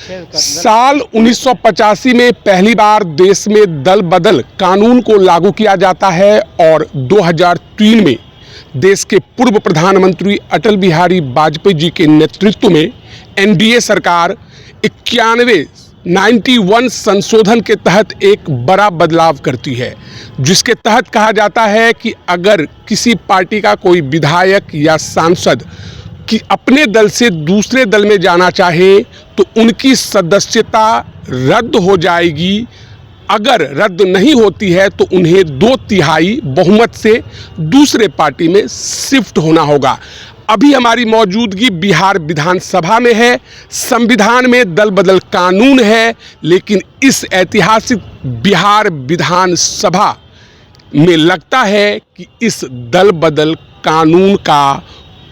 साल 1985 में पहली बार देश में दल बदल कानून को लागू किया जाता है और 2003 में देश के पूर्व प्रधानमंत्री अटल बिहारी वाजपेयी जी के नेतृत्व में एनडीए सरकार 91 संशोधन के तहत एक बड़ा बदलाव करती है, जिसके तहत कहा जाता है कि अगर किसी पार्टी का कोई विधायक या सांसद कि अपने दल से दूसरे दल में जाना चाहे तो उनकी सदस्यता रद्द हो जाएगी। अगर रद्द नहीं होती है तो उन्हें 2/3 बहुमत से दूसरे पार्टी में शिफ्ट होना होगा। अभी हमारी मौजूदगी बिहार विधानसभा में है। संविधान में दल बदल कानून है, लेकिन इस ऐतिहासिक बिहार विधानसभा में लगता है कि इस दल बदल कानून का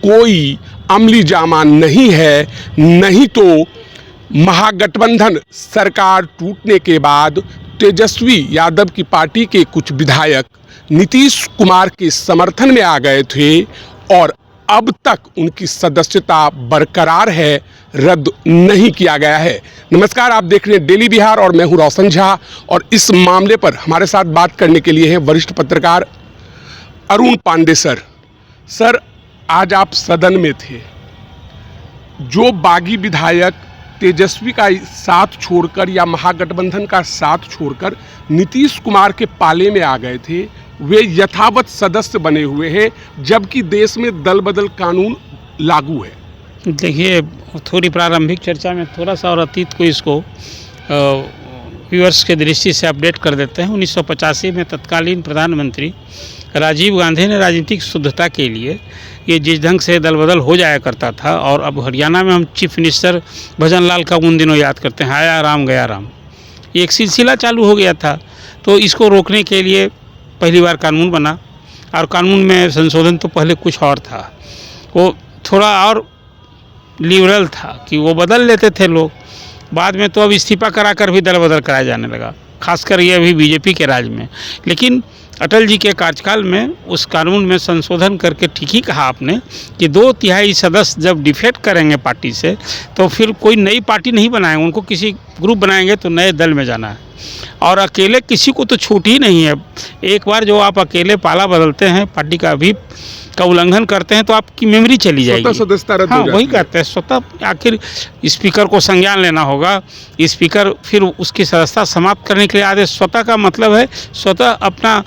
कोई अमली जामा नहीं है। नहीं तो महागठबंधन सरकार टूटने के बाद तेजस्वी यादव की पार्टी के कुछ विधायक नीतीश कुमार के समर्थन में आ गए थे और अब तक उनकी सदस्यता बरकरार है, रद्द नहीं किया गया है। नमस्कार, आप देख रहे हैं डेली बिहार और मैं हूं रोशन झा और इस मामले पर हमारे साथ बात करने के लिए हैं वरिष्ठ पत्रकार अरुण पांडे सर। सर, आज आप सदन में थे। जो बागी विधायक तेजस्वी का साथ छोड़कर या महागठबंधन का साथ छोड़कर नीतीश कुमार के पाले में आ गए थे, वे यथावत सदस्य बने हुए हैं, जबकि देश में दल बदल कानून लागू है। देखिए, थोड़ी प्रारंभिक चर्चा में थोड़ा सा और अतीत को इसको व्यूअर्स के दृष्टि से अपडेट कर देते हैं। 1985 में तत्कालीन प्रधानमंत्री राजीव गांधी ने राजनीतिक शुद्धता के लिए ये जिस ढंग से दल बदल हो जाया करता था, और अब हरियाणा में हम चीफ मिनिस्टर भजन लाल का उन दिनों याद करते हैं, आया राम गया राम, ये एक सिलसिला चालू हो गया था। तो इसको रोकने के लिए पहली बार कानून बना, और कानून में संशोधन तो पहले कुछ और था, वो थोड़ा और लिबरल था कि वो बदल लेते थे लोग। बाद में तो अब इस्तीफा कराकर भी दल बदल कराया जाने लगा, खासकर ये अभी बीजेपी के राज में। लेकिन अटल जी के कार्यकाल में उस कानून में संशोधन करके ठीक ही कहा आपने कि 2/3 सदस्य जब डिफेक्ट करेंगे पार्टी से तो फिर कोई नई पार्टी नहीं बनाएंगे, उनको किसी ग्रुप बनाएंगे तो नए दल में जाना है, और अकेले किसी को तो छूट ही नहीं है। एक बार जो आप अकेले पाला बदलते हैं, पार्टी का भी का उल्लंघन करते हैं, तो आपकी मेमोरी चली जाएगी। सदस्यता रद्द हाँ, हो जाती वही है। कहते हैं स्वतः। आखिर स्पीकर को संज्ञान लेना होगा, स्पीकर फिर उसकी सदस्यता समाप्त करने के लिए आदेश। स्वतः का मतलब है स्वतः अपना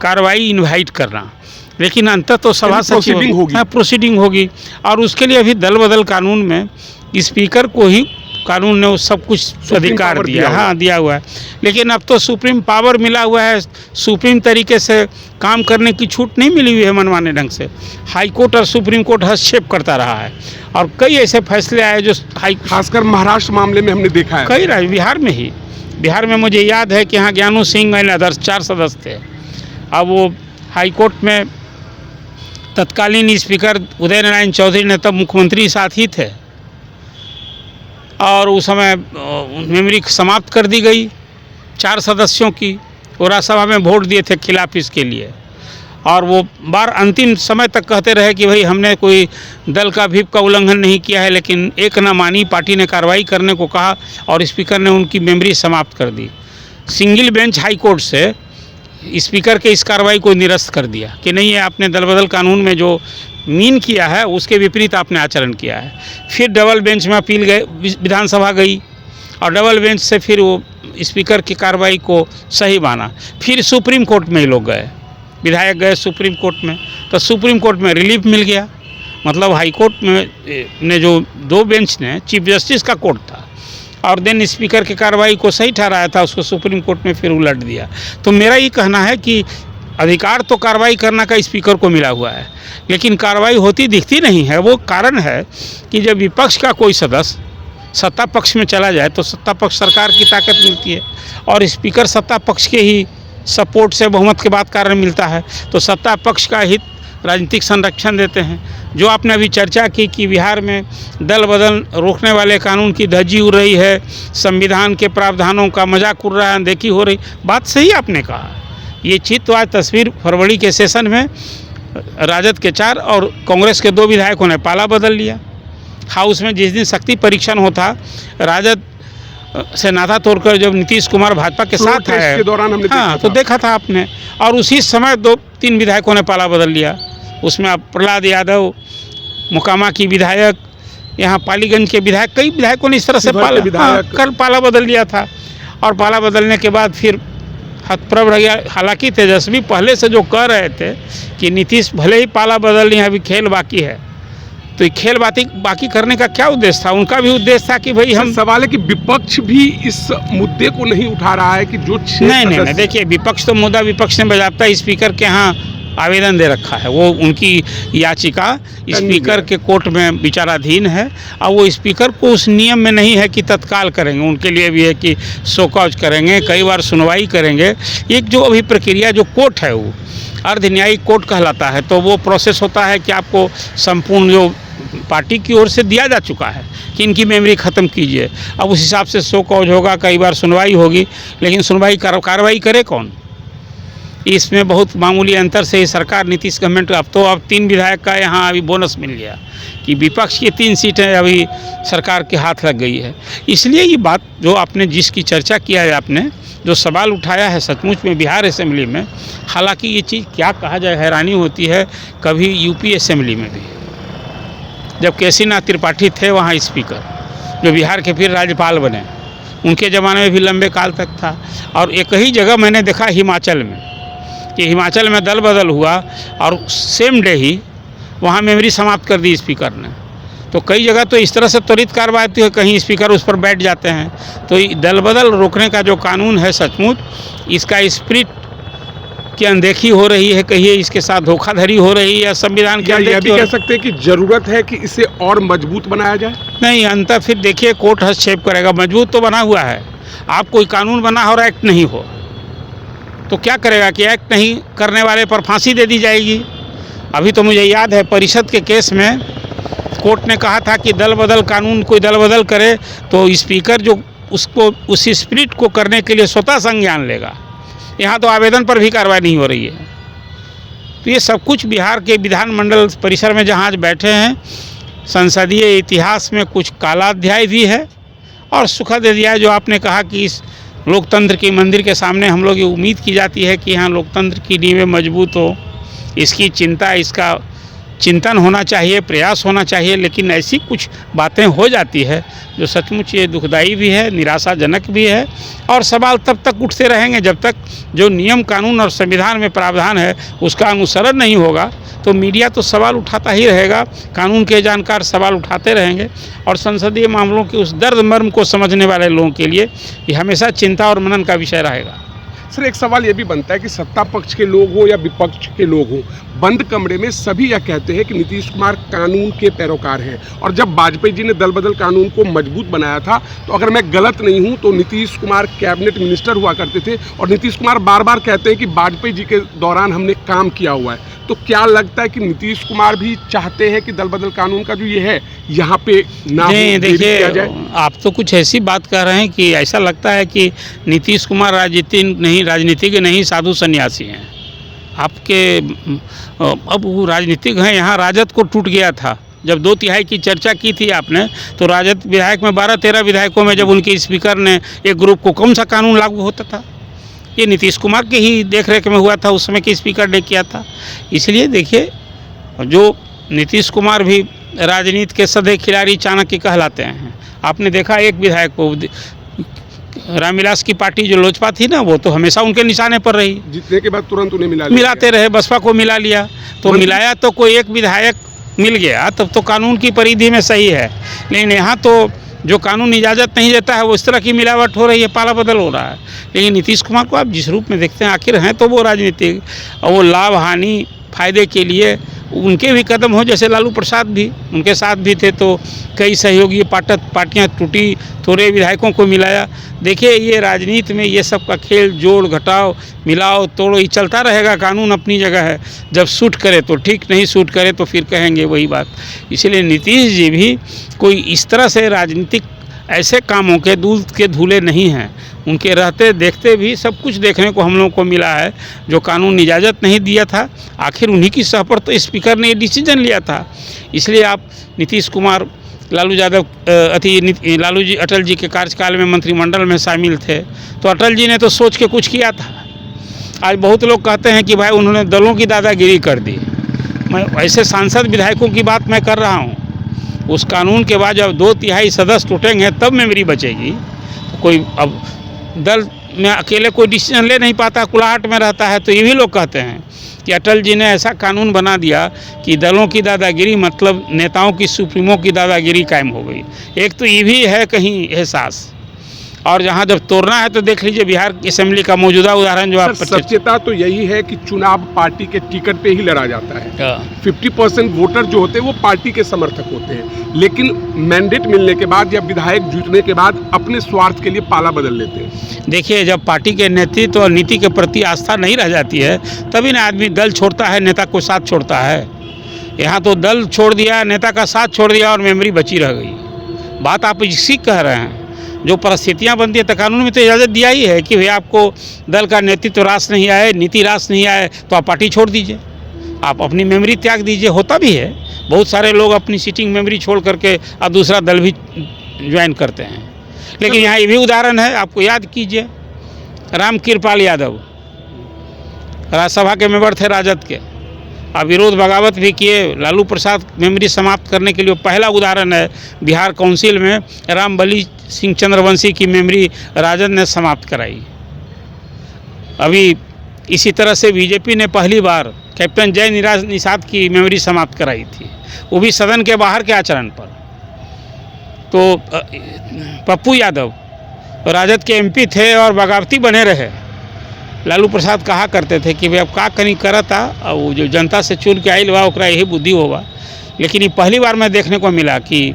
कार्रवाई इन्वाइट करना, लेकिन अंततः तो सभा प्रोसीडिंग होगी। हाँ, प्रोसीडिंग होगी, और उसके लिए अभी दल बदल कानून में स्पीकर को ही कानून ने सब कुछ अधिकार दिया, हाँ दिया हुआ है। लेकिन अब तो सुप्रीम पावर मिला हुआ है, सुप्रीम तरीके से काम करने की छूट नहीं मिली हुई है मनमाने ढंग से। हाई कोर्ट और सुप्रीम कोर्ट हस्तक्षेप करता रहा है, और कई ऐसे फैसले आए जो खासकर महाराष्ट्र मामले में हमने देखा है। कई राज्य, बिहार में मुझे याद है कि यहाँ ज्ञानू सिंह एंड अदर्स 4 सदस्य थे। अब वो हाई कोर्ट में तत्कालीन स्पीकर उदय नारायण चौधरी ने तब मुख्यमंत्री साथ ही थे, और उस समय मेमोरी समाप्त कर दी गई 4 सदस्यों की। वो राज्यसभा में वोट दिए थे खिलाफ इसके लिए, और वो बार अंतिम समय तक कहते रहे कि भाई हमने कोई दल का व्हिप का उल्लंघन नहीं किया है, लेकिन एक न मानी, पार्टी ने कार्रवाई करने को कहा और स्पीकर ने उनकी मेमोरी समाप्त कर दी। सिंगल बेंच हाई कोर्ट से स्पीकर के इस कार्रवाई को निरस्त कर दिया कि नहीं, ये आपने दल बदल कानून में जो मीन किया है उसके विपरीत आपने आचरण किया है। फिर डबल बेंच में अपील गए, विधानसभा गई, और डबल बेंच से फिर वो स्पीकर की कार्रवाई को सही माना। फिर सुप्रीम कोर्ट में ये लोग गए, विधायक गए सुप्रीम कोर्ट में, तो सुप्रीम कोर्ट में रिलीफ मिल गया। मतलब हाई कोर्ट में ने जो 2 बेंच ने, चीफ जस्टिस का कोर्ट था, और देन स्पीकर की कार्रवाई को सही ठहराया था, उसको सुप्रीम कोर्ट में फिर उलट दिया। तो मेरा ये कहना है कि अधिकार तो कार्रवाई करने का स्पीकर को मिला हुआ है, लेकिन कार्रवाई होती दिखती नहीं है। वो कारण है कि जब विपक्ष का कोई सदस्य सत्ता पक्ष में चला जाए तो सत्ता पक्ष सरकार की ताकत मिलती है, और स्पीकर सत्ता पक्ष के ही सपोर्ट से बहुमत के बाद कारण मिलता है, तो सत्ता पक्ष का हित राजनीतिक संरक्षण देते हैं। जो आपने अभी चर्चा की कि बिहार में दल बदल रोकने वाले कानून की धज्जी उड़ रही है, संविधान के प्रावधानों का मजाक उड़ रहा है, अनदेखी हो रही, बात सही आपने कहा। ये चीज़ तो आज तस्वीर फरवरी के सेशन में राजद के 4 और कांग्रेस के 2 विधायकों ने पाला बदल लिया। हाउस में जिस दिन शक्ति परीक्षण होता, राजद से नाता तोड़कर जब नीतीश कुमार भाजपा के साथ आए, के दौरान हमने हाँ, तो देखा था आपने। और उसी समय 2-3 विधायकों ने पाला बदल लिया। उसमें अब प्रहलाद यादव, मोकामा की विधायक, यहाँ पालीगंज के विधायक, कई विधायकों ने इस तरह से पाला बदल लिया था। और पाला बदलने के बाद फिर हतप्रभ रह गया। हालांकि तेजस्वी पहले से जो कह रहे थे कि नीतीश भले ही पाला बदल नहीं, अभी खेल बाकी है, तो ये खेल बाकी करने का क्या उद्देश्य था? उनका भी उद्देश्य था कि भाई हम, सवाल है कि विपक्ष भी इस मुद्दे को नहीं उठा रहा है कि जो नहीं, देखिए विपक्ष तो मुद्दा विपक्ष ने बजाबता स्पीकर के यहाँ आवेदन दे रखा है। वो उनकी याचिका स्पीकर के कोर्ट में विचाराधीन है और वो स्पीकर को उस नियम में नहीं है कि तत्काल करेंगे। उनके लिए भी है कि शोकॉज करेंगे, कई बार सुनवाई करेंगे। एक जो अभी प्रक्रिया जो कोर्ट है वो अर्ध न्यायिक कोर्ट कहलाता है, तो वो प्रोसेस होता है कि आपको संपूर्ण जो पार्टी की ओर से दिया जा चुका है कि इनकी मेमोरी ख़त्म कीजिए। अब उस हिसाब से शोकॉज होगा, कई बार सुनवाई होगी, लेकिन सुनवाई कार्रवाई करे कौन? इसमें बहुत मामूली अंतर से ही सरकार नीतीश गवर्नमेंट अब 3 विधायक का यहाँ अभी बोनस मिल गया कि विपक्ष की 3 सीटें अभी सरकार के हाथ लग गई है। इसलिए ये बात जो आपने जिसकी चर्चा किया है, आपने जो सवाल उठाया है, सचमुच में बिहार असेंबली में, हालांकि ये चीज़ क्या कहा जाए, हैरानी होती है। कभी यूपी असेंबली में भी जब केसीनाथ त्रिपाठी थे वहाँ स्पीकर, जो बिहार के फिर राज्यपाल बने, उनके ज़माने में भी लंबे काल तक था। और एक ही जगह मैंने देखा हिमाचल में कि हिमाचल में दल बदल हुआ और सेम डे ही वहाँ मेमोरी समाप्त कर दी स्पीकर ने। तो कई जगह तो इस तरह से त्वरित कार्रवाई होती है, कहीं स्पीकर उस पर बैठ जाते हैं। तो दल बदल रोकने का जो कानून है, सचमुच इसका स्पिरिट की अनदेखी हो रही है, कहिए इसके साथ धोखाधड़ी हो रही है, संविधान की यह भी कह सकते हैं कि जरूरत है कि इसे और मजबूत बनाया जाए। नहीं, अंतर फिर देखिए कोर्ट हस्तक्षेप करेगा। मजबूत तो बना हुआ है, आप कोई कानून बना हो और एक्ट नहीं हो तो क्या करेगा कि एक्ट नहीं करने वाले पर फांसी दे दी जाएगी। अभी तो मुझे याद है परिषद के केस में कोर्ट ने कहा था कि दल बदल कानून, कोई दल बदल करे तो स्पीकर जो उसको उस स्पिरिट को करने के लिए स्वतः संज्ञान लेगा। यहाँ तो आवेदन पर भी कार्रवाई नहीं हो रही है। तो ये सब कुछ बिहार के विधानमंडल परिसर में जहाँ आज बैठे हैं, संसदीय इतिहास में कुछ काला अध्याय भी है और सुखद अध्याय। जो आपने कहा कि इस लोकतंत्र के मंदिर के सामने हम लोग ये उम्मीद की जाती है कि यहाँ लोकतंत्र की नींवें मजबूत हो, इसकी चिंता, इसका चिंतन होना चाहिए, प्रयास होना चाहिए। लेकिन ऐसी कुछ बातें हो जाती है जो सचमुच ये दुखदाई भी है, निराशाजनक भी है। और सवाल तब तक उठते रहेंगे जब तक जो नियम कानून और संविधान में प्रावधान है उसका अनुसरण नहीं होगा। तो मीडिया तो सवाल उठाता ही रहेगा, कानून के जानकार सवाल उठाते रहेंगे और संसदीय मामलों के उस दर्द मर्म को समझने वाले लोगों के लिए ये हमेशा चिंता और मनन का विषय रहेगा। सर, एक सवाल ये भी बनता है कि सत्ता पक्ष के लोग हो या विपक्ष के लोग हो, बंद कमरे में सभी यह कहते हैं कि नीतीश कुमार कानून के पैरोकार हैं। और जब वाजपेयी जी ने दल बदल कानून को मजबूत बनाया था, तो अगर मैं गलत नहीं हूं तो नीतीश कुमार कैबिनेट मिनिस्टर हुआ करते थे और नीतीश कुमार बार बार कहते हैं कि वाजपेयी जी के दौरान हमने काम किया हुआ है। तो क्या लगता है कि नीतीश कुमार भी चाहते हैं कि दल बदल कानून का जो ये है यहाँ पे ना देखिए, आप तो कुछ ऐसी बात कर रहे हैं कि ऐसा लगता है कि नीतीश कुमार राजनीतिज्ञ नहीं साधु सन्यासी हैं। आपके अब वो राजनीतिक हैं, यहाँ राजद को टूट गया था। जब 2/3 की चर्चा की थी आपने, तो राजद विधायक में 12-13 विधायकों में जब उनके स्पीकर ने एक ग्रुप को कौन सा कानून लागू होता था? ये नीतीश कुमार के ही देखरेख में हुआ था, उस समय के स्पीकर ने किया था। इसलिए देखिए, जो नीतीश कुमार भी राजनीति के सधे खिलाड़ी चाणक्य कहलाते हैं। आपने देखा एक विधायक को, रामविलास की पार्टी जो लोजपा थी ना, वो तो हमेशा उनके निशाने पर रही। जीतने के बाद तुरंत उन्हें मिलाते रहे, बसपा को मिला लिया। तो मिलाया तो कोई एक विधायक मिल गया तब तो कानून की परिधि में सही है। लेकिन यहाँ तो जो कानून इजाज़त नहीं देता है वो इस तरह की मिलावट हो रही है, पाला बदल हो रहा है। लेकिन नीतीश कुमार को आप जिस रूप में देखते हैं, आखिर हैं तो वो राजनीतिक, और वो लाभ हानि फायदे के लिए उनके भी कदम हो। जैसे लालू प्रसाद भी उनके साथ भी थे, तो कई सहयोगी पार्टियां टूटी, थोड़े विधायकों को मिलाया। देखिए, ये राजनीति में ये सब का खेल, जोड़ घटाव, मिलाओ तोड़ो, ये चलता रहेगा। कानून अपनी जगह है, जब सूट करे तो ठीक, नहीं सूट करे तो फिर कहेंगे वही बात। इसलिए नीतीश जी भी कोई इस तरह से राजनीतिक ऐसे कामों के दूध के धूले नहीं हैं। उनके रहते देखते भी सब कुछ देखने को हम लोगों को मिला है। जो कानून इजाज़त नहीं दिया था, आखिर उन्हीं की सह पर तो स्पीकर ने ये डिसीजन लिया था। इसलिए आप नीतीश कुमार लालू यादव लालू जी अटल जी के कार्यकाल में मंत्रिमंडल में शामिल थे, तो अटल जी ने तो सोच के कुछ किया था। आज बहुत लोग कहते हैं कि भाई उन्होंने दलों की दादागिरी कर दी। मैं ऐसे सांसद विधायकों की बात मैं कर रहा हूँ। उस कानून के बाद जब 2/3 सदस्य टूटेंगे तब मेमोरी बचेगी। तो कोई अब दल में अकेले कोई डिसीजन ले नहीं पाता, कुलाहट में रहता है। तो ये भी लोग कहते हैं कि अटल जी ने ऐसा कानून बना दिया कि दलों की दादागिरी मतलब नेताओं की, सुप्रीमों की दादागिरी कायम हो गई। एक तो ये भी है कहीं एहसास, और जहाँ जब तोड़ना है तो देख लीजिए बिहार असेंबली का मौजूदा उदाहरण जो आप सच्चेता तो यही है कि चुनाव पार्टी के टिकट पे ही लड़ा जाता है। 50% वोटर जो होते हैं वो पार्टी के समर्थक होते हैं, लेकिन मैंडेट मिलने के बाद या विधायक जीतने के बाद अपने स्वार्थ के लिए पाला बदल लेते हैं। देखिए, जब पार्टी के नेतृत्व और नीति के प्रति आस्था नहीं रह जाती है तभी ना आदमी दल छोड़ता है, नेता को साथ छोड़ता है। यहाँ तो दल छोड़ दिया, नेता का साथ छोड़ दिया और मेमोरी बची रह गई। बात आप इसी कह रहे हैं। जो परिस्थितियाँ बनती है तो कानून में तो इजाज़त दिया ही है कि भाई आपको दल का नेतृत्व रास नहीं आए, नीति रास नहीं आए तो आप पार्टी छोड़ दीजिए, आप अपनी मेमोरी त्याग दीजिए। होता भी है, बहुत सारे लोग अपनी सीटिंग मेमोरी छोड़ करके अब दूसरा दल भी ज्वाइन करते हैं। लेकिन यहाँ ये भी उदाहरण है, आपको याद कीजिए, राम कृपाल यादव राज्यसभा के मेंबर थे राजद के, अब विरोध बगावत भी किए, लालू प्रसाद मेमोरी समाप्त करने के लिए पहला उदाहरण है। बिहार काउंसिल में रामबली सिंह चंद्रवंशी की मेमोरी राजद ने समाप्त कराई। अभी इसी तरह से बीजेपी ने पहली बार कैप्टन जय निषाद की मेमोरी समाप्त कराई थी, वो भी सदन के बाहर के आचरण पर। तो पप्पू यादव राजद के एमपी थे और बगावती बने रहे। लालू प्रसाद कहा करते थे कि भाई अब का कहीं करता, और वो जो जनता से चुन के आइल बा ओकरा यही बुद्धि होगा। लेकिन ये पहली बार मैं देखने को मिला कि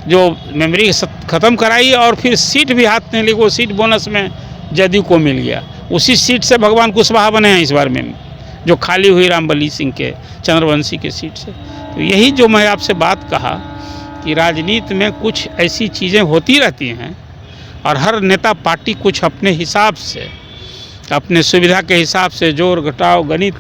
जो मेमोरी ख़त्म कराई और फिर सीट भी हाथ में ली, वो सीट बोनस में जदयू को मिल गया। उसी सीट से भगवान कुशवाहा बने हैं इस बार में, जो खाली हुई रामबली सिंह के चंद्रवंशी के सीट से। तो यही जो मैं आपसे बात कहा कि राजनीति में कुछ ऐसी चीज़ें होती रहती हैं और हर नेता पार्टी कुछ अपने हिसाब से, अपने सुविधा के हिसाब से जोड़ घटाव गणित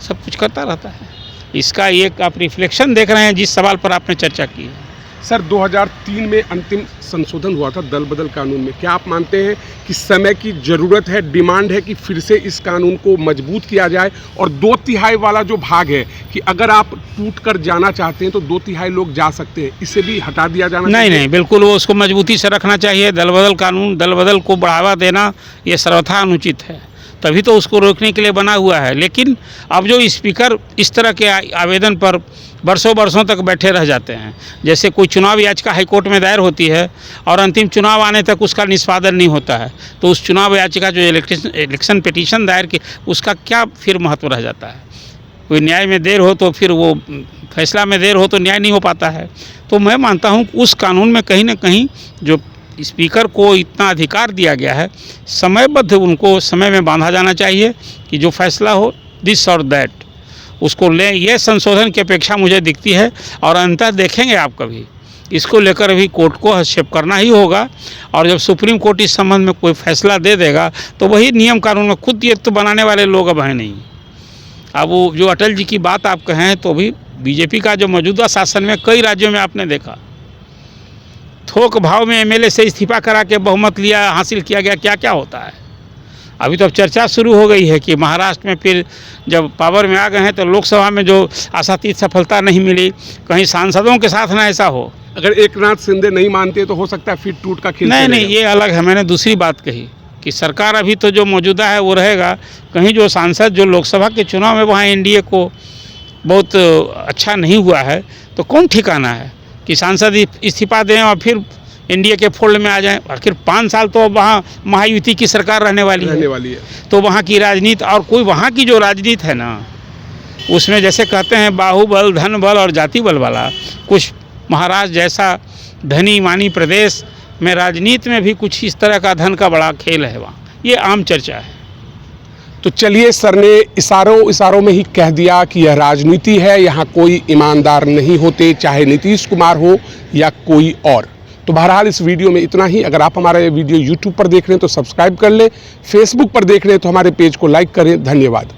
सब कुछ करता रहता है। इसका एक आप रिफ्लेक्शन देख रहे हैं जिस सवाल पर आपने चर्चा की है। सर, 2003 में अंतिम संशोधन हुआ था दल बदल कानून में। क्या आप मानते हैं कि समय की ज़रूरत है, डिमांड है कि फिर से इस कानून को मजबूत किया जाए? और 2/3 वाला जो भाग है कि अगर आप टूट कर जाना चाहते हैं तो 2/3 लोग जा सकते हैं, इसे भी हटा दिया जाना चाहिए? नहीं, बिल्कुल वो उसको मजबूती से रखना चाहिए। दल बदल कानून, दल बदल को बढ़ावा देना ये सर्वथा अनुचित है, तभी तो उसको रोकने के लिए बना हुआ है। लेकिन अब जो स्पीकर इस तरह के आवेदन पर बरसों तक बैठे रह जाते हैं, जैसे कोई चुनाव याचिका हाईकोर्ट में दायर होती है और अंतिम चुनाव आने तक उसका निष्पादन नहीं होता है, तो उस चुनाव याचिका जो इलेक्शन पिटीशन दायर की, उसका क्या फिर महत्व रह जाता है? कोई न्याय में देर हो तो फिर वो फैसला में देर हो तो न्याय नहीं हो पाता है। तो मैं मानता हूँ उस कानून में कहीं ना कहीं जो स्पीकर को इतना अधिकार दिया गया है, समयबद्ध उनको समय में बांधा जाना चाहिए कि जो फैसला हो दिस और दैट उसको ले। ये संशोधन की अपेक्षा मुझे दिखती है। और अंततः देखेंगे आप कभी इसको लेकर भी कोर्ट को हस्तक्षेप करना ही होगा। और जब सुप्रीम कोर्ट इस संबंध में कोई फैसला दे देगा तो वही नियम कानून में खुद ये तो बनाने वाले लोग अब हैं नहीं। अब वो जो अटल जी की बात आप कहें तो भी बीजेपी का जो मौजूदा शासन में कई राज्यों में आपने देखा थोक भाव में एमएलए से इस्तीफा करा के बहुमत लिया, हासिल किया गया, क्या क्या होता है। अभी तो अब चर्चा शुरू हो गई है कि महाराष्ट्र में फिर जब पावर में आ गए हैं तो लोकसभा में जो आशातीत सफलता नहीं मिली, कहीं सांसदों के साथ ना ऐसा हो। अगर एकनाथ शिंदे नहीं मानते तो हो सकता है फिर टूट का खेल। नहीं, ये अलग है। मैंने दूसरी बात कही कि सरकार अभी तो जो मौजूदा है वो रहेगा। कहीं जो सांसद जो लोकसभा के चुनाव में वहाँ एनडीए को बहुत अच्छा नहीं हुआ है, तो कौन ठिकाना है कि सांसद इस्तीफा दें और फिर एनडीए के फोल्ड में आ जाएं। आखिर 5 साल तो वहाँ महायुति की सरकार रहने वाली है। तो वहाँ की राजनीति और कोई वहाँ की जो राजनीति है ना, उसमें जैसे कहते हैं बाहुबल, धन बल और जाति बल वाला, कुछ महाराष्ट्र जैसा धनी मानी प्रदेश में राजनीति में भी कुछ इस तरह का धन का बड़ा खेल है वहाँ। ये आम चर्चा है। तो चलिए, सर ने इशारों में ही कह दिया कि यह राजनीति है, यहाँ कोई ईमानदार नहीं होते, चाहे नीतीश कुमार हो या कोई और। तो बहरहाल इस वीडियो में इतना ही। अगर आप हमारा ये वीडियो यूट्यूब पर देख रहे हैं तो सब्सक्राइब कर लें, फेसबुक पर देख रहे हैं तो हमारे पेज को लाइक करें। धन्यवाद।